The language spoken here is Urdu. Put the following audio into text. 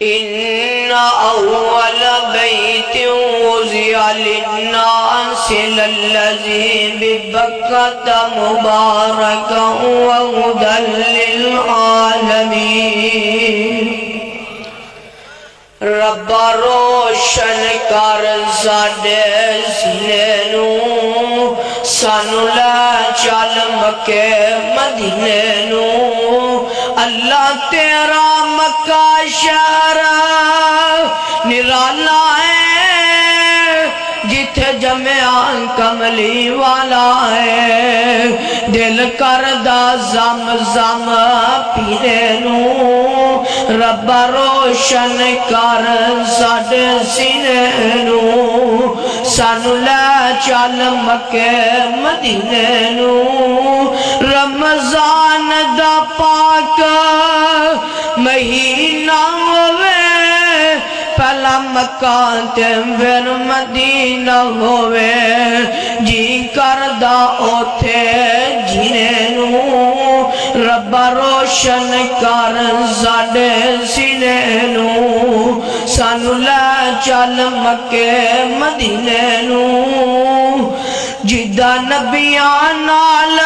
إن أول بيت وضع للناس للذي ببكة مباركا وهدى للعالمين رب روشن کر ساڈے سینے نوں سانو لے چل مکے مدینے نوں اللہ تیرا مکہ شہر نرالا ہے جتھے جمعہ کملی والا ہے دل کردہ زم زم پینے نوں رب روشن کر ساڈے سینے نوں سانو لے چل مکے مدینے نوں رمضان دا پاک مہینہ ہوئے پہلا مکہ تے پھر مدینہ ہوئے جی کردہ اوتھے جینے نوں رب روشن کر ساڈے سینے نوں سانو لے چل مکے مدینے نوں جدہ نبیاں نال